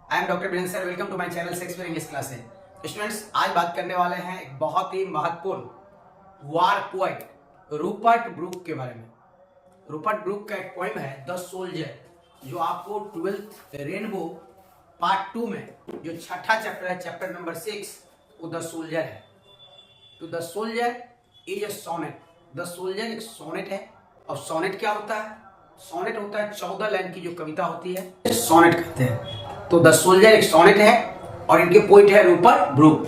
I am doctor Virendra sir. Welcome to my channel Shakespeare English classes. Students, आज बात करने वाले हैं एक बहुत ही महत्वपूर्ण वार पोएट रूपर्ट ब्रूक के बारे में। रूपर्ट ब्रूक का एक पोएम है द सोल्जर, जो आपको 12th रेनबो पार्ट 2 में जो छठा चैप्टर है, चैप्टर नंबर 6, वो द सोल्जर है। तो the soldier is a sonnet. The soldier एक सोनेट है। और सोनेट क्या होता है? सोनेट होता है 14 लाइन की जो कविता होती है, सोनेट कहते हैं। तो द सोल्जर एक सोनेट है और इनके पोइट है रूपर्ट ब्रूक।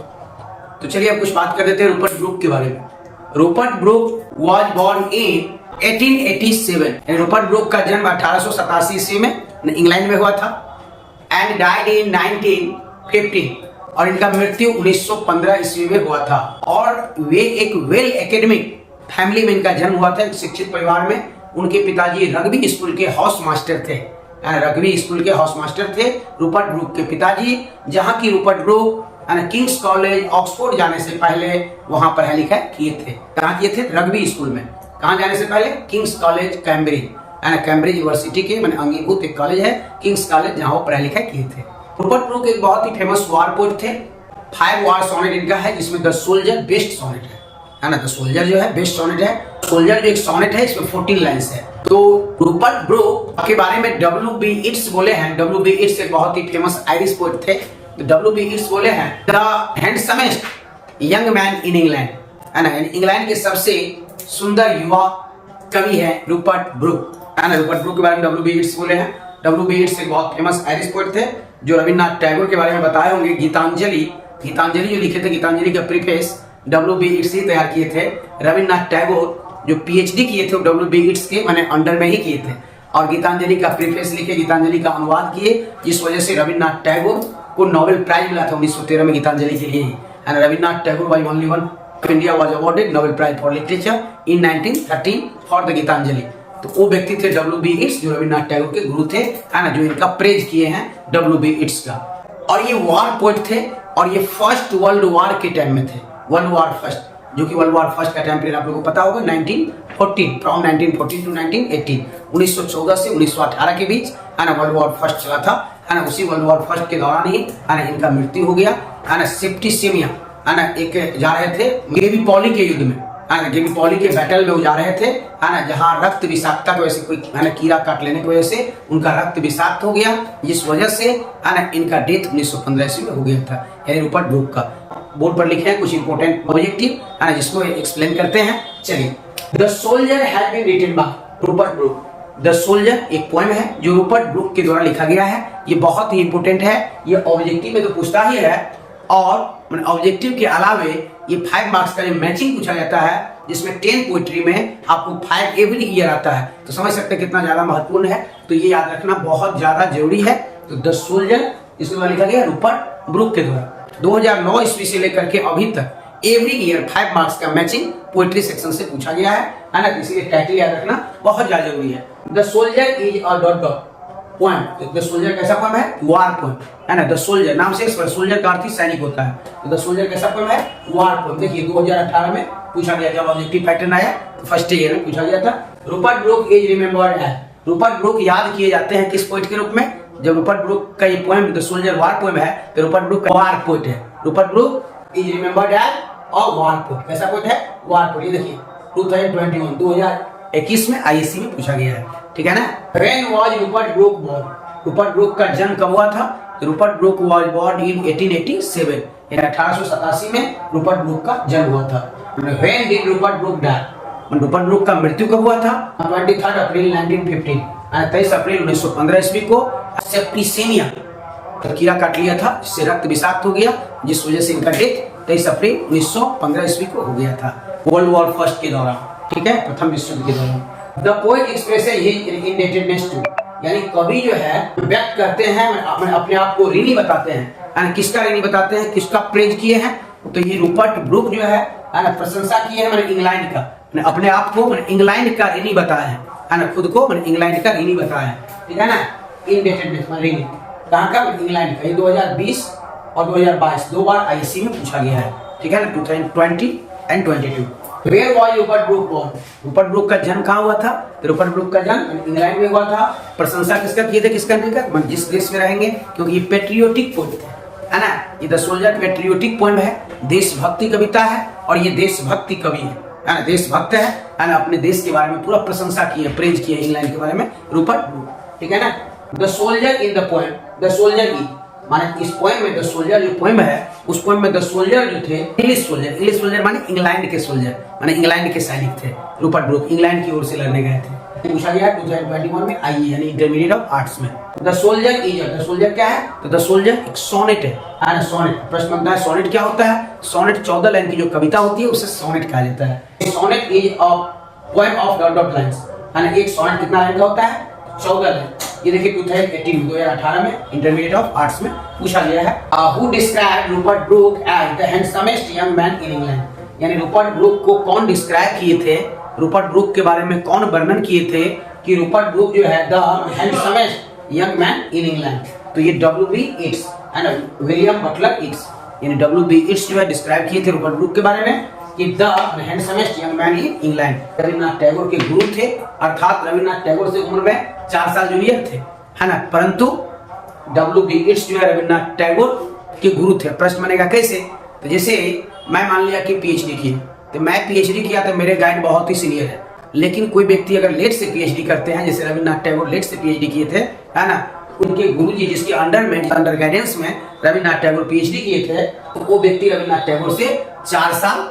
तो चलिए अब कुछ बात कर देते हैं रूपर्ट ब्रूक के बारे में। Rupert Brooke was born in 1887। Rupert Brooke का जन्म 1887 ईस्वी में इंग्लैंड में हुआ था एंड डाइड इन 1915। और इनका मृत्यु 1915 ईस्वी में हुआ था। और वे एक वेल एकेडमिक फैमिली में इनका जन्म हुआ था, एक शिक्षित परिवार में। उनके पिताजी रग्बी स्कूल के हाउस मास्टर थे। रग्बी स्कूल के हाउस मास्टर थे रूपर्ट ब्रूक के पिताजी, जहां की Rupert Brooke King's College Oxford जाने से पहले वहां पढ़ाई लिखाई किए थे। कहाँ किए थे? रग्बी स्कूल में। कहाँ जाने से पहले? Kings college Cambridge, Cambridge university के मैंने अंगीभूत एक कॉलेज है किंग्स कॉलेज, जहां वो पढ़ाई लिखाई किए थे। रूपर्ट ब्रूक एक बहुत ही फेमस वार पोएट थे। 5 वार सोनेट इनका है, जिसमें द सोल्जर बेस्ट सोनेट है ना। द सोल्जर जो है बेस्ट सोनेट है। सोल्जर जो एक सोनेट है, इसमें 14 लाइन्स है। तो रूपर्ट ब्रूक के बारे में W.B. इट्स बोले हैं। W.B. इट्स एक बहुत ही फेमस आयरिश पोएट थे। तो W.B. इट्स बोले हैं the handsomest young man in England, है ना। इंग्लैंड के सबसे सुंदर युवा कवि है रूपर्ट ब्रूक, है ना। रूपर्ट ब्रूक के बारे में W.B. इट्स बोले हैं। W.B. इट्स एक बहुत फेमस आयरिश पोएट थे, जो रविन्द्रनाथ टैगोर के बारे में बताए होंगे। गीतांजलि जो लिखे थे, गीतांजलि का प्रीफेस W.B. इट्स ही तैयार किए थे। रविन्द्रनाथ टैगोर जो PhD किए थे वो W.B. इट्स के मैंने अंडर में ही किए थे। और गीतांजलि का प्रीफेस लिखे, गीतांजलि का अनुवाद किए, जिस वजह से रविन्द्रनाथ टैगोर को नोबेल प्राइज मिला था 1913 में गीतांजलि के लिए ही। And Rabindranath Tagore was only one of India was awarded Nobel prize for literature in 1913 for the Gitanjali. तो वो व्यक्ति थे W.B. इट्स, जो रविन्द्रनाथ टैगोर के गुरु थे, है ना, जो इनका प्रेज किए हैं W.B. इट्स का। और ये वार पोएट थे और ये फर्स्ट वर्ल्ड वार के टाइम में थे। वर्ल्ड वार फर्स्ट, जो कि वर्ल्ड वार फर्स्ट का टाइम पीरियड आप लोगों को पता होगा 1914, फ्रॉम 1914 टू 1918, 1914 से 1918 के बीच, है ना, वर्ल्ड वार फर्स्ट चला था, है ना। उसी वर्ल्ड वार फर्स्ट के दौरान ही, है ना, इनका मृत्यु हो गया, है ना। सेप्टिसिमिया, है ना, एक जा रहे थे गेलीपोली के युद्ध में, है ना, गेलीपोली के बैटल में वो जा रहे थे, है ना, जहाँ रक्त विषाक्तता की वजह से कोई, है ना, कीड़ा काट लेने की वजह से उनका रक्त विषाक्त हो गया, जिस वजह से, है ना, इनका डेथ 1915 ईस्वी में हो गया था। यानी रूपर्ट ब्रूक का बोर्ड पर लिखे हैं कुछ इंपोर्टेंट ऑब्जेक्टिव, है ना, जिसको एक्सप्लेन करते हैं। चलिए, the soldier has been written by Rupert Brooke. The soldier एक पोएम है जो रूपर्ट ब्रूक के द्वारा लिखा गया है। ये बहुत ही इंपोर्टेंट है। ये ऑब्जेक्टिव में तो पूछता ही है, और ऑब्जेक्टिव के अलावे ये 5 मार्क्स का जो मैचिंग पूछा जाता है, जिसमें 10 पोइट्री में आपको 5 एवरी ईयर आता है। तो समझ सकते हैं कितना ज्यादा महत्वपूर्ण है। तो ये याद रखना बहुत ज्यादा जरूरी है। तो द सोल्जर इसके द्वारा लिखा गया रूपर्ट ब्रूक के द्वारा। 2009 ईस्वी से लेकर के अभी तक एवरी ईयर 5 मार्क्स का मैचिंग पोइट्री सेक्शन से पूछा गया है ना। इसीलिए टाइटल याद रखना बहुत ज्यादा जरूरी है। The soldier is a dot dot poem. The soldier कैसा पोएम है? वार पोएम, है ना। द सोल्जर नाम से सोल्जर का अर्थ ही सैनिक होता है। तो द सोल्जर कैसा पोएम है? वार पोएम। देखिए 2018 में पूछा गया, जब ऑब्जेक्टिव पैटर्न आया तो फर्स्ट ईयर में पूछा गया था। Rupert Brooke is remembered as, Rupert Brooke याद किए जाते हैं किस पोएट के रूप में? जब रूपर्ट ब्रूक का ये poem the soldier war poem है, तो रूपर्ट ब्रूक वार पोएट है। Rupert Brooke is remembered as और वार पोएट। कैसा पोएट है? War poet. ये देखिए 2021 में ISC में पूछा गया है, ठीक है ना। When was Rupert Brooke born? Rupert Brooke का जन्म कब हुआ था? Rupert Brooke was born in 1887, 1887 में रूपर्ट ब्रूक का जन्म हुआ था। When did Rupert Brooke die? Rupert Brooke का मृत्यु कब हुआ था? 23 अप्रैल 1915, 23 अप्रैल 1915 ईस्वी को सेप्टिसिमिया कीड़ा काट लिया था, जिससे रक्त विषाक्त हो गया, जिस वजह से इनका डेथ 23 अप्रैल 1915 ईस्वी को हो गया था, वर्ल्ड वॉर फर्स्ट के दौरान, ठीक है, प्रथम विश्व युद्ध के दौरान। The poet expresses his indebtedness to, यानी कवि जो है व्यक्त करते हैं, अपने आप को ऋणी बताते हैं, यानी किसका ऋणी बताते हैं, किसका प्रेज किए हैं? तो ये रूपर्ट ब्रूक जो है ना, प्रशंसा किए हैं इंग्लैंड का, अपने आप को इंग्लैंड का ऋणी बताया है ना, खुद को इंग्लैंड का ऋणी बताया है, ठीक है ना। इंडेटेडनेस ऋणी कहाँ का? इंग्लैंड का। ये 2020 और 2022 2 बार ISC में पूछा गया है, ठीक है ना, 2020 and 22। Where was Rupert Brooke born? Rupert Brooke का जन्म कहाँ हुआ था? तो रूपर्ट ब्रूक का जन्म इंग्लैंड में हुआ था। प्रशंसा किसका किए थे, किस कंट्री का? जिस देश में रहेंगे, क्योंकि ये पेट्रियोटिक पोएम है ना। ये द सोल्जर पेट्रियोटिक पोएम है, देशभक्ति कविता है और ये देशभक्ति कवि है ना, देशभक्त है ना। अपने देश के बारे में पूरा प्रशंसा की है, प्रेज की है इंग्लैंड के बारे में रूपर्ट ब्रूक, ठीक है ना। The soldier in the poem, the soldier की माने इस पोएम में द सोल्जर जो पोएम है उस पोएम में द सोल्जर जो थे इंग्लिश सोल्जर माने इंग्लैंड के सोल्जर, माने इंग्लैंड के सैनिक थे। रूपर्ट ब्रूक इंग्लैंड की ओर से लड़ने गए थे। पूछा गया 2021 में आई यानी इंटरमीडिएट ऑफ आर्ट्स में। The soldier is, the soldier क्या है? तो द सोल्जर एक सोनेट है ना। सोनेट प्रश्न बनता है सोनेट क्या होता है? सोनेट 14 लाइन की जो कविता होती है उसे सोनेट कहा जाता है। Sonnet is a poem of dot dot lines है ना। एक सोनेट कितना लाइन का होता है? 14 लाइन। ये देखिए 2018 में इंटरमीडिएट ऑफ आर्ट्स में पूछा गया है। Who describe Rupert Brooke as the handsomest young man in England? यानी रूपर्ट ब्रूक को कौन डिस्क्राइब किए थे, रूपर्ट ब्रूक के बारे में कौन वर्णन किए थे कि रूपर्ट ब्रूक जो है the handsomest young man in England? तो ये W.B. Yeats है ना, विलियम बटलर ईट्स, यानी W.B. Yeats जो है डिस्क्राइब किए थे रूपर्ट ब्रूक के बारे में कि the handsomest young man in England. Rabindranath Tagore के गुरु थे, अर्थात रविन्द्रनाथ टैगोर से उम्र में 4 साल जूनियर थे है ना, परंतु W.B. Yeats जो है रविन्द्रनाथ टैगोर के गुरु थे। प्रश्न बनेगा कैसे? तो जैसे मैं मान लिया कि PhD किया, तो मैं PhD किया तो मेरे गाइड बहुत ही सीनियर है, लेकिन कोई व्यक्ति अगर लेट से PhD करते हैं, जैसे रविन्द्रनाथ टैगोर लेट से PhD किए थे है ना, उनके गुरुजी जिसके अंडर गाइडेंस में रविन्द्रनाथ टैगोर PhD किए थे, तो वो व्यक्ति रविन्द्रनाथ टैगोर से 4 साल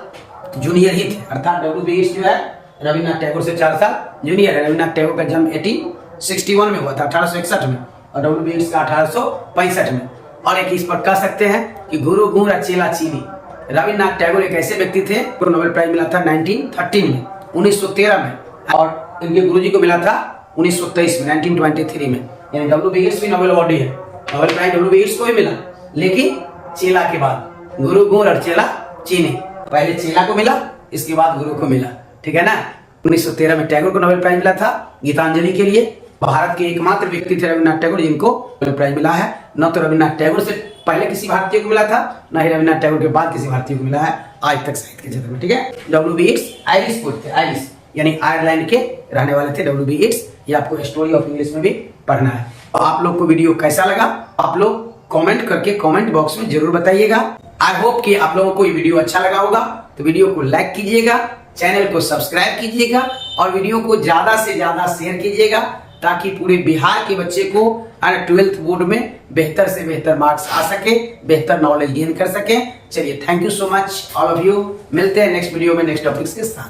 जूनियर ही थे। अर्थात W.B. Yeats जो है रविन्द्रनाथ टैगोर से 4 साल जूनियर है। रविन्द्रनाथ टैगोर का जन्म 1861 में हुआ था, 1861 में, और W.B. Yeats का 1865 में। और एक इस पर कह सकते हैं कि गुरु गुण चेला चीनी। रविन्द्रनाथ टैगोर एक ऐसे व्यक्ति थे को नोबेल प्राइज मिला था 1913 में, 1913 में, और इनके गुरुजी को मिला था 1923 में, 1923 में। यानी W.B. Yeats भी नोबेल अवार्डी है, नोबेल प्राइज W.B. Yeats को भी मिला, लेकिन चेला के बाद। गुरु गुण और चेला चीनी, पहले चेला को मिला, इसके बाद गुरु को मिला, ठीक है ना। 1913 में टैगोर को नोबेल प्राइज मिला था गीतांजलि के लिए। भारत के एकमात्र व्यक्ति थे रविन्द्रनाथ टैगोर जिनको नोबेल प्राइज मिला है। न तो रविन्द्रनाथ टैगोर से पहले किसी भारतीय को मिला था, न ही रविन्द्रनाथ टैगोर के बाद किसी भारतीय को मिला है आज तक साहित्य के क्षेत्र में, ठीक है। W.B. Yeats आयरिश पोएट थे, आयरिश यानी आयरलैंड के रहने वाले थे W.B. Yeats। ये आपको स्टोरी ऑफ इंग्लिश में भी पढ़ना है। और आप लोग को वीडियो कैसा लगा आप लोग कमेंट करके कमेंट बॉक्स में जरूर बताइएगा। आई होप कि आप लोगों को ये वीडियो अच्छा लगा होगा, तो वीडियो को लाइक कीजिएगा, चैनल को सब्सक्राइब कीजिएगा और वीडियो को ज्यादा से ज्यादा शेयर कीजिएगा, ताकि पूरे बिहार के बच्चे को 12th बोर्ड में बेहतर से बेहतर मार्क्स आ सके, बेहतर नॉलेज गेन कर सके। चलिए, thank you so much all of you. मिलते हैं नेक्स्ट वीडियो में नेक्स्ट टॉपिक्स के साथ।